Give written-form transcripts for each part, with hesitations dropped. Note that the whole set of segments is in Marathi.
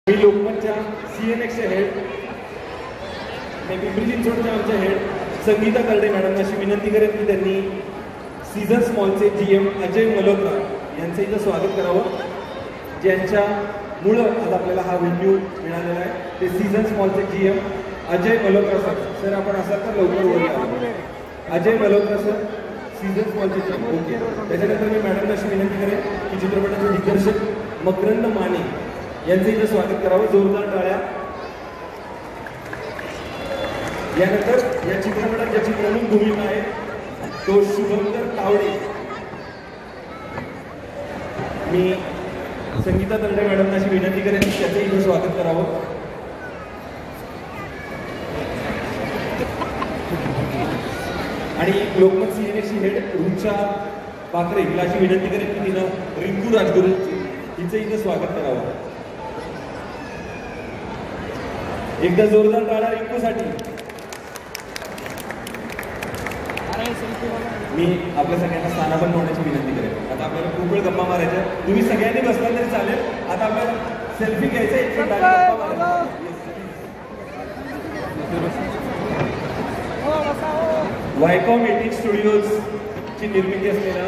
मी लोकमतच्या CNXचे हेड, पिंपरी चिंचवडच्या आमचे हेड संगीता तरडे मॅडमना अशी विनंती करेन की त्यांनी सीझन्स मॉलचे GM अजय मल्होत्रा यांचं इथं स्वागत करावं, ज्यांच्यामुळं आज आपल्याला हा व्हेन्यू मिळालेला आहे. ते सीझन्स मॉलचे GM Ajay Malhotra sir. Sir आपण असाल तर लवकर वर या. अजय मल्होत्रा सर, सीझन्स मॉलचे GM. ओके. त्याच्यानंतर मी मॅडमना अशी विनंती करेन की चित्रपटाचे दिग्दर्शक मकरंद माने यांचं इथं स्वागत करावं, जोरदार टाळ्या. यानंतर या चित्रपटात ज्याची प्रमुख भूमिका आहे तो शुभंकर तावडे. मी संगीता तरडे मॅडमना अशी विनंती करेन की त्याचं इथं स्वागत करावं. आणि लोकमत CNXची हेड रुचा बाकरे हिला अशी विनंती करेन की तिनं रिंकू राजगुरू हिचं इथं स्वागत करावं. एकदा जोरदार टाळा रिंकूसाठी. मी आपल्या सगळ्यांना स्थानापन्न होण्याची विनंती करेन. आता आपल्याला खूप वेळ गप्पा मारायच्या, तुम्ही सगळ्यांनी बसला तरी चालेल. आता आपल्याला सेल्फी घ्यायचा, वायकॉम 18 स्टुडिओज ची निर्मिती असलेला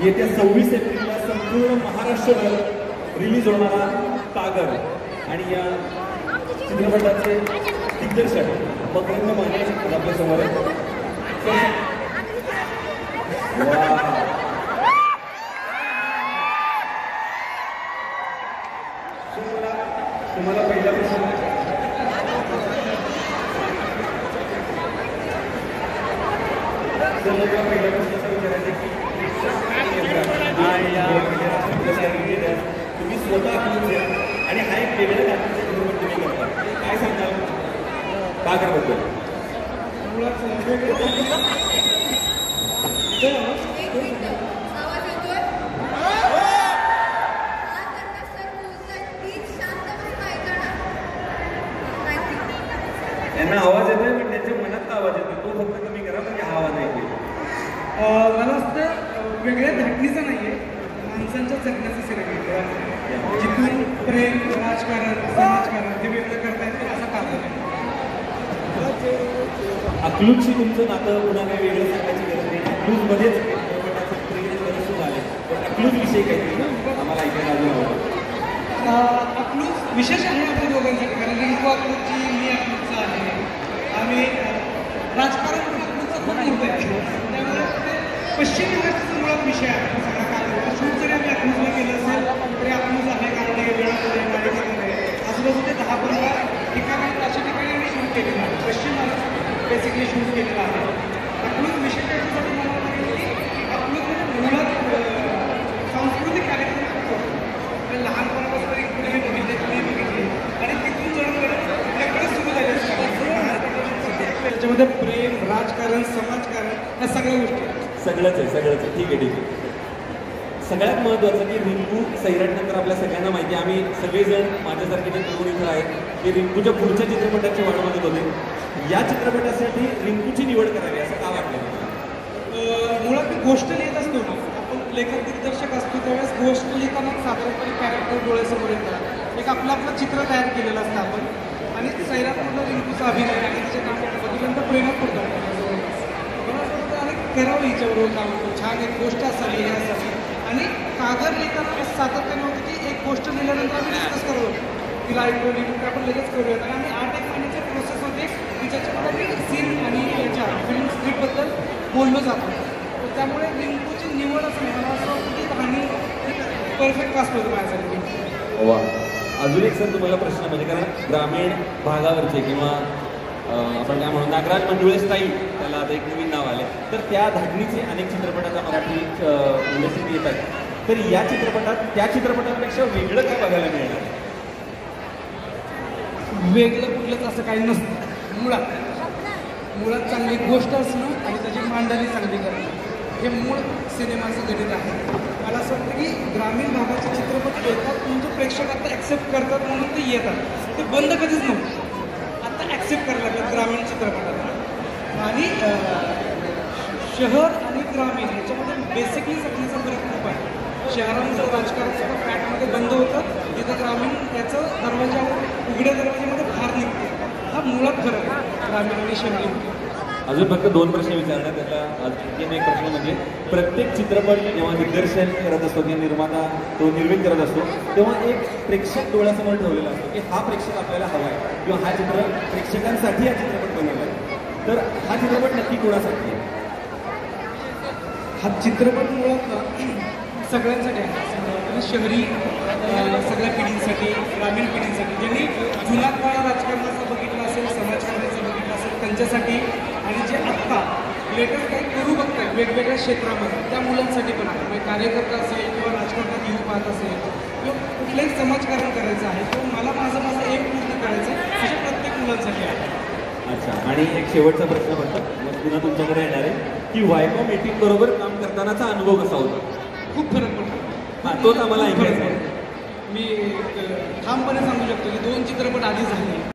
येत्या 26 एप्रिलला संपूर्ण महाराष्ट्रभर रिलीज होणारा कागर आणि या चित्रपटाचे दिग्दर्शक मकरंद माने आपल्या समोर आहेत. तुम्हाला पहिला प्रश्न पहिल्या प्रश्नाचा विचारायचं की तुम्ही स्वतः आणि हा एक वेगळ्या जातीचा चित्रपट तुम्ही करता, काय सांगाल कागरबद्दल? त्यांना आवाज येतोय पण त्यांच्या मनात आवाज येतोय, तो फक्त कमी करा म्हणजे हा आवाज ऐकू. मला वाटतं वेगळ्या धाटणीचा नाहीये, माणसांच्या जगण्याचा सिनेमा आहे. जिथून प्रेम, राजकारण, समाजकारण हे वेगळं करता येतं असा कागद आहे. अकलूजशी तुमचं नातं पुन्हा काही वेगळं सांगायची गरज नाही. अकलूजमध्येच चित्रपटाचं ट्रेलर बरंच सुरू आले, पण अकलूज विषयी काहीतरी आम्हाला ऐकायला अजून आवडतं. अकलूज विशेष आहे आपल्या दोघांसाठी, कारण रिंकू अकलूजची, मी अकलूजचा आहे. आम्ही राजकारण अकलूजचं खूप मोठं आहे, त्यामुळे ते पश्चिम महाराष्ट्राचा मुळात विषय आहे सगळा कागद. शूट जरी आम्ही अकलूजला केलं असेल तरी अकलूज आहे, कारण वेळामध्ये मालिकेमध्ये आजूबाजूचे 10-15 ठिकाणी अशा ठिकाणी आम्ही शूट केलेलं आहे. पश्चिम महाराष्ट्रात बेसिकली शूट केलेलं आहे. अकलूज विषय त्याच्यासाठी मला वाटतं की अकलूज मुळात सांस्कृतिक कार्यक्रम करतो. लहानपणापासून एक पुढे बघितली आणि तिथून जवळ आपल्याकडे सुरू झाले त्याच्यामध्ये प्रेम, राजकारण, समाजकारण या सगळ्या गोष्टी सगळंच आहे. सगळंच आहे. ठीक आहे, ठीक आहे. सगळ्यात महत्त्वाचं की रिंकू सैराटनंतर आपल्या सगळ्यांना माहिती आहे, आम्ही सगळेजण माझ्यासारखे जे तरुण इथं आहेत ते रिंकूच्या पुढच्या चित्रपटाची वाट बघत होते. या चित्रपटासाठी रिंकूची निवड करावी असं का वाटलं? मुळात गोष्ट लिहित असतो ना आपण, लेखक दिग्दर्शक असतो त्यावेळेस गोष्ट लिहिताना साधारणपणे कॅरेक्टर डोळ्यासमोर येतात, एक आपलं चित्र तयार केलेलं असतं आपण. आणि सैराटमधला रिंकूचा अभिनय आणि तिच्या कामात बघितल्यानंतर प्रेमात पडतात आणि करावं हिच्याबरोबर काम होतं, छान एक गोष्ट असावी हे असावी. आणि कागद लिहिताना सातत्याने होतं की एक गोष्ट लिहिल्यानंतर आम्ही डिस्कस करत होतो, तिला ऐकवली की आपण लगेच करूयात. आणि आम्ही 8 महिन्याच्या प्रोसेसमध्ये तिच्याच्यामध्ये सीन आणि याच्या फिल्म स्क्रिप्टबद्दल बोललो जातो. त्यामुळे रिंकूची निवड असं नाही, मला असं वाटतं की आणि परफेक्ट कास्ट होतं माझ्यासाठी. वा. अजून एक सर तुम्हाला प्रश्न, म्हणजे कारण ग्रामीण भागावरचे किंवा आपण काय म्हणू नागराज मंडुळे स्टाईल, त्याला आता एक नवीन नाव आले, तर त्या धाटणीचे अनेक चित्रपट आता मराठी इंडस्ट्रीत येत आहेत. तर या चित्रपटात त्या चित्रपटांपेक्षा वेगळं काय बघायला मिळणार? वेगळं कुठलंच असं काही नसतं. मुळात चांगली गोष्ट असणं आणि त्याची मांडणी चांगली करणं हे मूळ सिनेमाचं गणित आहे. मला असं वाटतं की ग्रामीण भागाचे चित्रपट येतात, तुमचे प्रेक्षक आता ॲक्सेप्ट करतात म्हणून ते येतात, ते बंद कधीच नव्हतं. आता ॲक्सेप्ट करायला लागतात ग्रामीण चित्रपटात. आणि शहर आणि ग्रामीण ह्याच्यामध्ये बेसिकली जगण्याचा फरक खूप आहे. शहरामध्ये राजकारण सगळं फ्लॅटमध्ये बंद होतं, तिथं ग्रामीण याचं दरवाजावर उघड्या दरवाजामध्ये फार निघते. हा मुळात फरक आहे ग्रामीण आणि शहरी. अजून फक्त 2 प्रश्न विचारण्यात त्यातला आणखीन एक प्रश्न म्हणजे प्रत्येक चित्रपट जेव्हा दिग्दर्शन करत असतो किंवा निर्माता तो निर्मित करत असतो तेव्हा एक प्रेक्षक डोळ्यासमोर ठेवलेला असतो की हा प्रेक्षक आपल्याला हवा आहे किंवा हा प्रेक्षकांसाठी हा चित्रपट बनवला आहे. तर हा चित्रपट नक्की कोणासाठी आहे? हा चित्रपट मुळात सगळ्यांसाठी आहे. आणि शहरी सगळ्या पिढींसाठी, ग्रामीण पिढींसाठी, ज्यांनी जुना काळ राजकारणाचा बघितला असेल, समाजकारणाचा बघितला असेल त्यांच्यासाठी, आणि जे आत्ता लेटेस्ट काही करू बघतात वेगवेगळ्या क्षेत्रामध्ये त्या मुलांसाठी पण आहे. म्हणजे कार्यकर्ता असेल किंवा राजकारणात येऊ पाहत असेल किंवा कुठलंही समाजकारण करायचं आहे किंवा मला माझं एक पूर्ण करायचं आहे, अशा प्रत्येक मुलांसाठी आहे. अच्छा, आणि एक शेवटचा प्रश्न फक्त मग पुन्हा तुमच्याकडे येणार आहे की वायकॉम 18 बरोबर काम करतानाचा अनुभव कसा होता? खूप फरक पडतो. हां, तोच आम्हाला ऐकायचा आहे. मी ठामपणे सांगू शकतो की 2 चित्रपट आधी झाले